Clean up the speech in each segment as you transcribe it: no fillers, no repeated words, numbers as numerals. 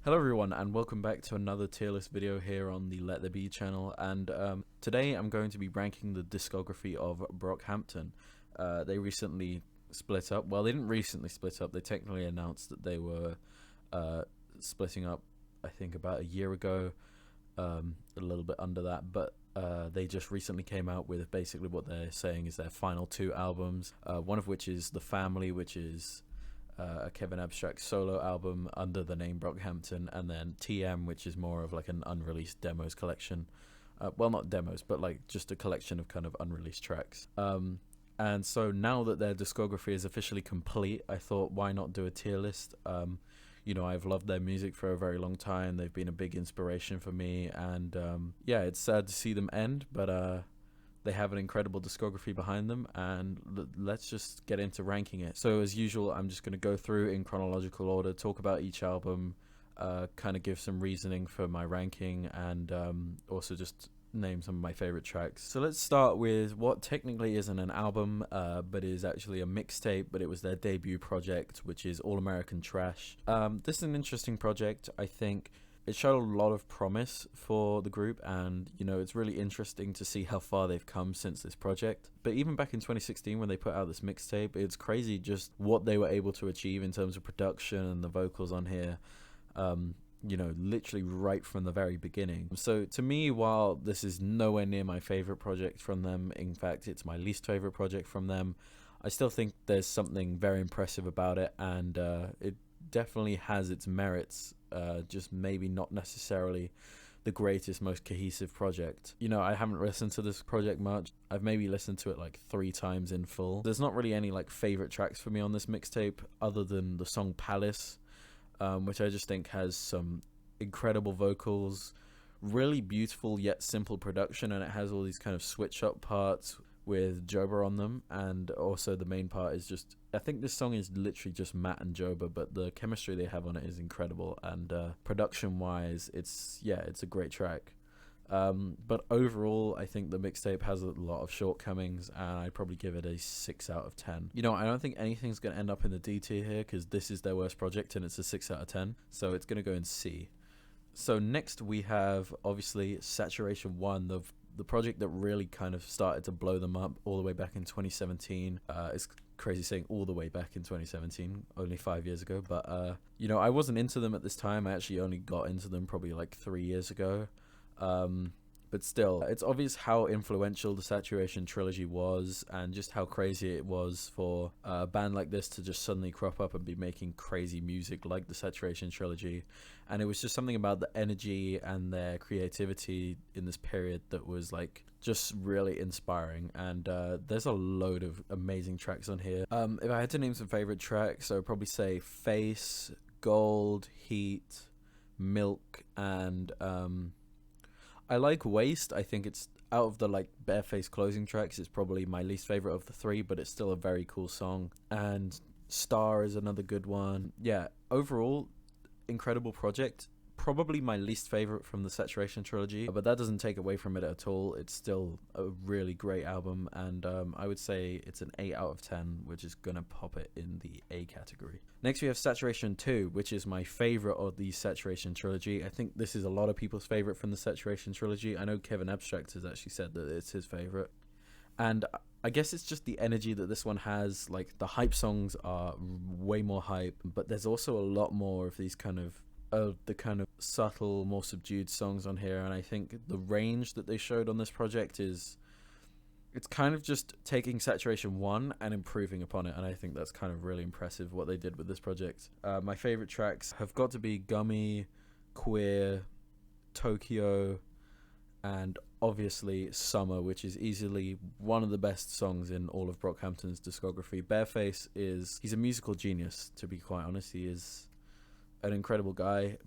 Hello everyone and welcome back to another tier list video here on the Let There Be channel, and today I'm going to be ranking the discography of Brockhampton. They recently split up. Well, they didn't recently split up, they technically announced that they were splitting up I think about a year ago, a little bit under that, but they just recently came out with basically what they're saying is their final two albums, one of which is The Family, which is a Kevin Abstract solo album under the name Brockhampton, and then TM, which is more of like an unreleased demos collection. Well, not demos, but like just a collection of kind of unreleased tracks. And so now that their discography is officially complete, I thought, why not do a tier list? You know, I've loved their music for a very long time. They've been a big inspiration for me, and yeah, it's sad to see them end, but they have an incredible discography behind them, and let's just get into ranking it. So as usual, I'm just going to go through in chronological order, talk about each album, kind of give some reasoning for my ranking, and also just name some of my favorite tracks. So let's start with what technically isn't an album, but is actually a mixtape, but it was their debut project, which is All American Trash. This is an interesting project. I think it showed a lot of promise for the group, and you know, it's really interesting to see how far they've come since this project. But even back in 2016 when they put out this mixtape, it's crazy just what they were able to achieve in terms of production and the vocals on here, you know, literally right from the very beginning. So to me, while this is nowhere near my favorite project from them, in fact it's my least favorite project from them, I still think there's something very impressive about it, and it definitely has its merits, just maybe not necessarily the greatest, most cohesive project. You know, I haven't listened to this project much. I've maybe listened to it like 3 times in full. There's not really any like favorite tracks for me on this mixtape other than the song Palace, which I just think has some incredible vocals, really beautiful yet simple production, and it has all these kind of switch up parts with Joba on them, and also the main part is just, I think this song is literally just Matt and Joba, but the chemistry they have on it is incredible, and production wise it's a great track. But overall I think the mixtape has a lot of shortcomings, and I'd probably give it a 6 out of 10. You know, I don't think anything's going to end up in the D tier here because this is their worst project and it's a 6 out of 10, so it's going to go in C. So next we have obviously Saturation 1, the project that really kind of started to blow them up all the way back in 2017. It's crazy saying all the way back in 2017, only 5 years ago, but you know, I wasn't into them at this time. I actually only got into them probably like 3 years ago. But still, it's obvious how influential the Saturation trilogy was, and just how crazy it was for a band like this to just suddenly crop up and be making crazy music like the Saturation trilogy. And it was just something about the energy and their creativity in this period that was like just really inspiring, and there's a load of amazing tracks on here. If I had to name some favorite tracks, I would probably say Face, Gold, Heat, Milk, and I like Waste. I think it's, out of the like Bareface closing tracks, it's probably my least favorite of the 3, but it's still a very cool song. And Star is another good one. Yeah, overall incredible project. Probably my least favorite from the Saturation trilogy, but that doesn't take away from it at all. It's still a really great album, and I would say it's an 8 out of 10, which is gonna pop it in the A category. Next we have Saturation 2, which is my favorite of the Saturation trilogy. I think this is a lot of people's favorite from the Saturation trilogy. I know Kevin Abstract has actually said that it's his favorite, and I guess it's just the energy that this one has. Like, the hype songs are way more hype, but there's also a lot more of these kind of the kind of subtle, more subdued songs on here, and I think the range that they showed on this project is, it's kind of just taking Saturation 1 and improving upon it, and I think that's kind of really impressive what they did with this project. My favorite tracks have got to be Gummy, Queer, Tokyo, and obviously Summer, which is easily one of the best songs in all of Brockhampton's discography. Bareface he's a musical genius, to be quite honest. He is an incredible guy.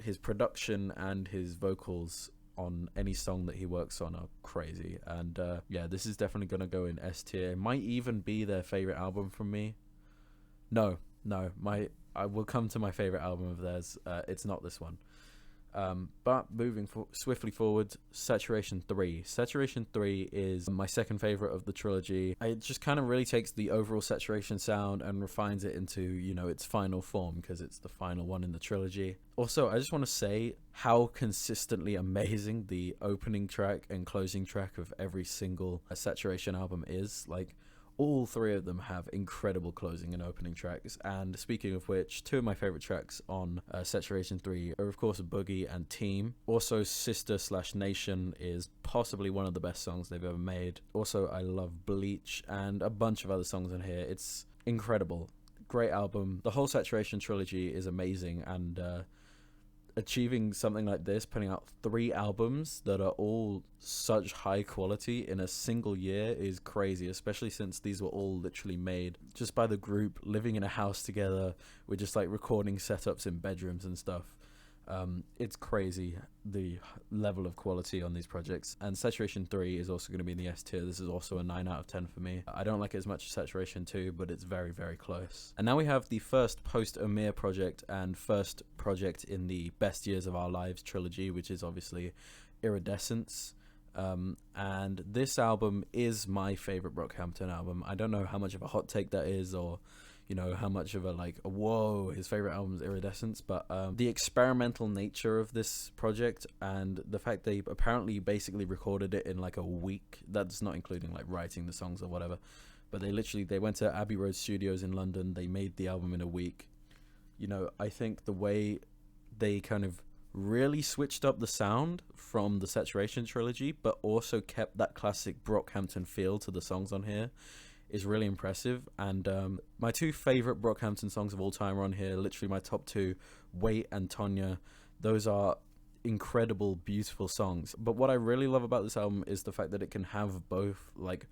His production and his vocals on any song that he works on are crazy, and yeah, this is definitely gonna go in S tier. It might even be their favorite album from me. No, I will come to my favorite album of theirs. It's not this one. But moving swiftly forward, Saturation 3. Saturation 3 is my second favorite of the trilogy. It just kind of really takes the overall Saturation sound and refines it into, you know, its final form, because it's the final one in the trilogy. Also, I just want to say how consistently amazing the opening track and closing track of every single Saturation album is. Like, all three of them have incredible closing and opening tracks. And speaking of which, two of my favorite tracks on Saturation 3 are, of course, Boogie and Team. Also, Sister/Nation is possibly one of the best songs they've ever made. Also, I love Bleach and a bunch of other songs on here. It's incredible. Great album. The whole Saturation trilogy is amazing, and achieving something like this, putting out 3 albums that are all such high quality in a single year, is crazy, especially since these were all literally made just by the group living in a house together with just like recording setups in bedrooms and stuff. It's crazy, the level of quality on these projects. And Saturation 3 is also going to be in the S tier. This is also a 9 out of 10 for me. I don't like it as much as Saturation 2, but it's very, very close. And now we have the first post-Amir project and first project in the Best Years of Our Lives trilogy, which is obviously Iridescence. And this album is my favorite Brockhampton album. I don't know how much of a hot take that is, or you know, how much of a like, whoa, his favorite album is Iridescence, but the experimental nature of this project and the fact they apparently basically recorded it in like a week, that's not including like writing the songs or whatever, but they went to Abbey Road Studios in London, they made the album in a week. You know, I think the way they kind of really switched up the sound from the Saturation trilogy, but also kept that classic Brockhampton feel to the songs on here, is really impressive. And my 2 favorite Brockhampton songs of all time are on here, literally my top 2, Wait and Tonya. Those are incredible, beautiful songs. But what I really love about this album is the fact that it can have both like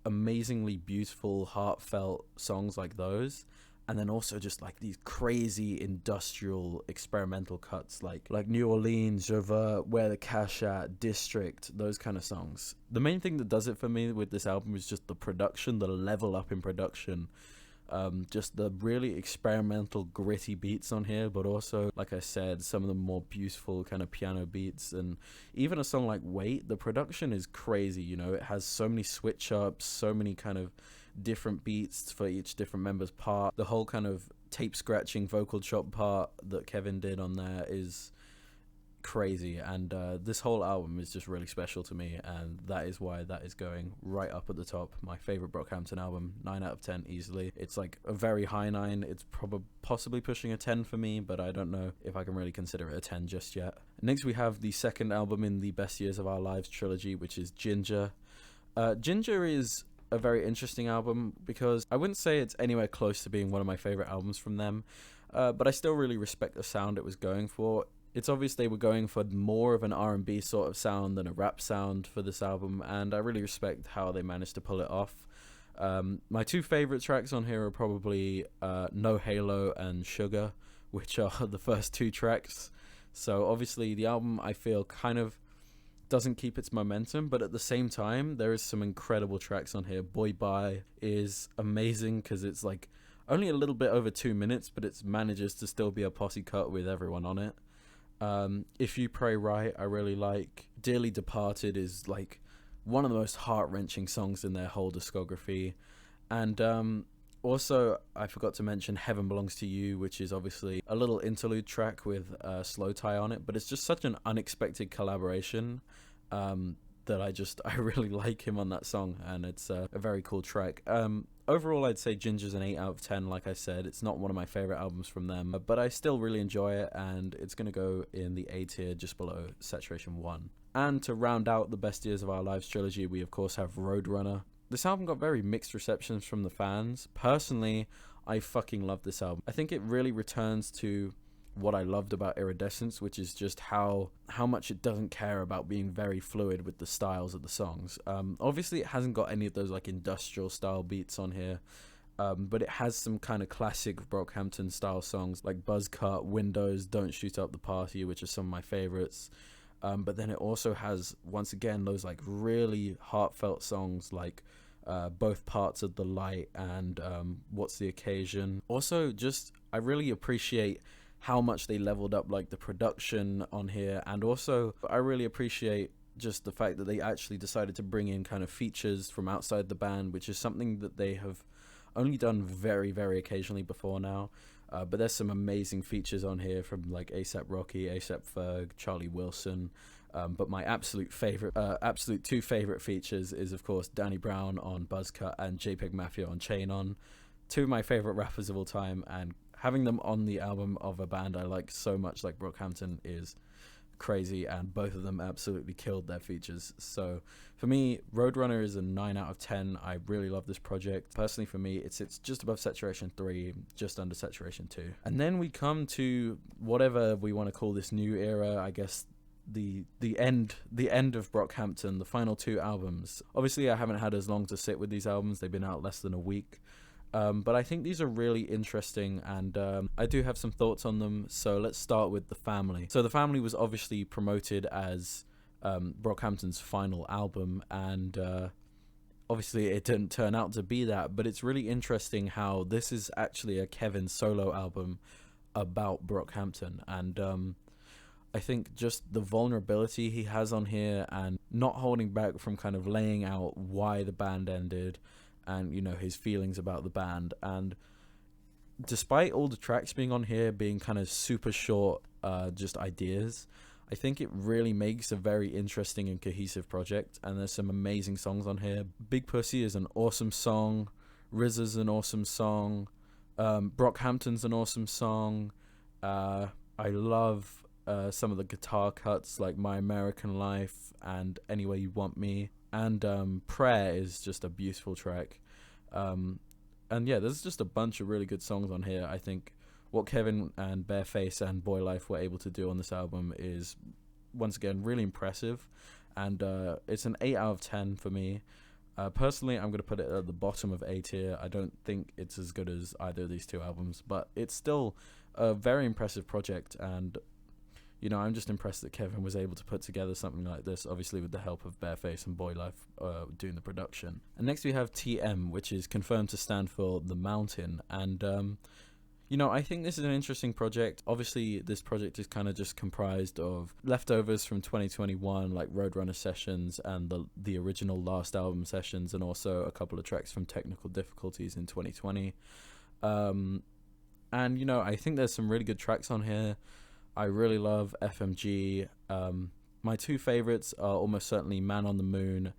amazingly beautiful, heartfelt songs like those, and then also just like these crazy industrial experimental cuts like New Orleans, Javert, Where the Cash At, District, those kind of songs. The main thing that does it for me with this album is just the production, the level up in production. Just the really experimental, gritty beats on here, but also, like I said, some of the more beautiful kind of piano beats. And even a song like Wait, the production is crazy, you know, it has so many switch ups, so many kind of different beats for each different member's part. The whole kind of tape scratching vocal chop part that Kevin did on there is crazy, and this whole album is just really special to me, and that is why that is going right up at the top. My favorite Brockhampton album, 9 out of 10 easily. It's like a very high 9. It's possibly pushing a 10 for me, but I don't know if I can really consider it a 10 just yet. Next we have the second album in the Best Years of Our Lives trilogy, which is Ginger. Ginger is a very interesting album because I wouldn't say it's anywhere close to being one of my favorite albums from them, but I still really respect the sound it was going for. It's obvious they were going for more of an R&B sort of sound than a rap sound for this album, and I really respect how they managed to pull it off. My 2 favorite tracks on here are probably No Halo and Sugar, which are the first 2 tracks. So obviously the album, I feel, kind of doesn't keep its momentum, but at the same time there is some incredible tracks on here. Boy Bye is amazing because it's like only a little bit over 2 minutes, but it manages to still be a posse cut with everyone on it. If You Pray Right, I really like. Dearly Departed is like one of the most heart-wrenching songs in their whole discography. And also, I forgot to mention Heaven Belongs to You, which is obviously a little interlude track with Slow Tie on it, but it's just such an unexpected collaboration that I really like him on that song, and it's a very cool track. Overall, I'd say Ginger's an 8 out of 10. Like I said, it's not one of my favorite albums from them, but I still really enjoy it, and it's going to go in the A tier just below Saturation 1. And to round out the Best Years of Our Lives trilogy, we of course have Roadrunner. This album got very mixed receptions from the fans. Personally, I fucking love this album. I think it really returns to what I loved about Iridescence, which is just how much it doesn't care about being very fluid with the styles of the songs. Obviously it hasn't got any of those like industrial style beats on here, but it has some kind of classic Brockhampton style songs like Buzzcut, Windows, Don't Shoot Up the Party, which are some of my favorites. But then it also has, once again, those like really heartfelt songs like Both Parts of the Light and What's the Occasion. Also, just I really appreciate how much they leveled up like the production on here. And also I really appreciate just the fact that they actually decided to bring in kind of features from outside the band, which is something that they have only done very, very occasionally before now. But there's some amazing features on here from like ASAP Rocky, ASAP Ferg, Charlie Wilson. But my absolute two favorite features is of course Danny Brown on Buzzcut and JPEG Mafia on Chain On. Two of my favorite rappers of all time, and having them on the album of a band I like so much like Brockhampton is crazy, and both of them absolutely killed their features. So for me, Roadrunner is a 9 out of 10. I really love this project. Personally for me, it sits just above Saturation 3, just under Saturation 2. And then we come to whatever we want to call this new era, I guess the end of Brockhampton, the final 2 albums. Obviously I haven't had as long to sit with these albums, they've been out less than a week. But I think these are really interesting, and I do have some thoughts on them. So let's start with The Family. So The Family was obviously promoted as Brockhampton's final album, and obviously it didn't turn out to be that, but it's really interesting how this is actually a Kevin solo album about Brockhampton. And I think just the vulnerability he has on here, and not holding back from kind of laying out why the band ended, and you know, his feelings about the band. And despite all the tracks being on here being kind of super short, just ideas, I think it really makes a very interesting and cohesive project. And there's some amazing songs on here. Big Pussy is an awesome song, RZA's an awesome song, Brockhampton's an awesome song. I love some of the guitar cuts like My American Life and Anywhere You Want Me. And Prayer is just a beautiful track. And yeah, there's just a bunch of really good songs on here. I think what Kevin and Bareface and Boy Life were able to do on this album is, once again, really impressive. And it's an 8 out of 10 for me. Personally, I'm going to put it at the bottom of A tier. I don't think it's as good as either of these 2 albums, but it's still a very impressive project. And you know, I'm just impressed that Kevin was able to put together something like this, obviously with the help of Bareface and Boy Life doing the production. And next we have TM, which is confirmed to stand for The Mountain. And, you know, I think this is an interesting project. Obviously, this project is kind of just comprised of leftovers from 2021, like Roadrunner sessions and the original last album sessions, and also a couple of tracks from Technical Difficulties in 2020. And, you know, I think there's some really good tracks on here. I really love FMG. My 2 favorites are almost certainly Man on the Moon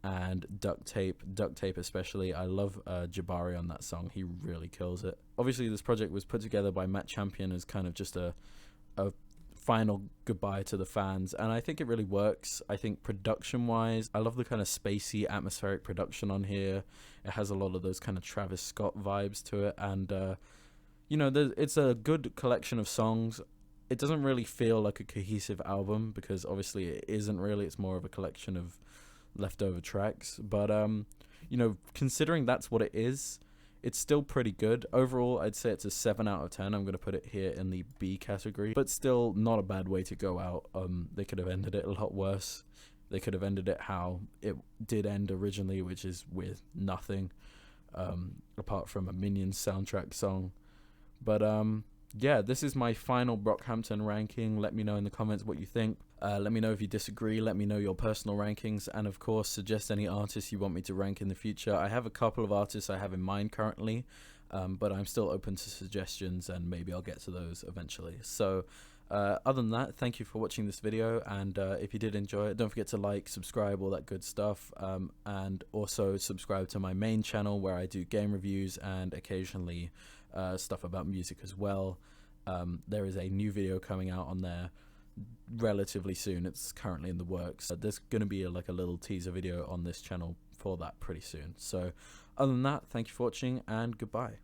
and Duct Tape. Duct Tape especially. I love Jabari on that song. He really kills it. Obviously this project was put together by Matt Champion as kind of just a final goodbye to the fans, and I think it really works. I think production wise, I love the kind of spacey atmospheric production on here. It has a lot of those kind of Travis Scott vibes to it, and you know, it's a good collection of songs. It doesn't really feel like a cohesive album because obviously it isn't really. It's more of a collection of leftover tracks. But, you know, considering that's what it is, it's still pretty good. Overall, I'd say it's a 7 out of 10. I'm going to put it here in the B category. But still not a bad way to go out. They could have ended it a lot worse. They could have ended it how it did end originally, which is with nothing, apart from a Minions soundtrack song. But, yeah, this is my final Brockhampton ranking. Let me know in the comments what you think. Let me know if you disagree. Let me know your personal rankings. And, of course, suggest any artists you want me to rank in the future. I have a couple of artists I have in mind currently, but I'm still open to suggestions, and maybe I'll get to those eventually. So, other than that, thank you for watching this video. And if you did enjoy it, don't forget to like, subscribe, all that good stuff. And also subscribe to my main channel where I do game reviews and occasionally stuff about music as well. There is a new video coming out on there relatively soon. It's currently in the works. There's going to be like a little teaser video on this channel for that pretty soon. So other than that, thank you for watching and goodbye.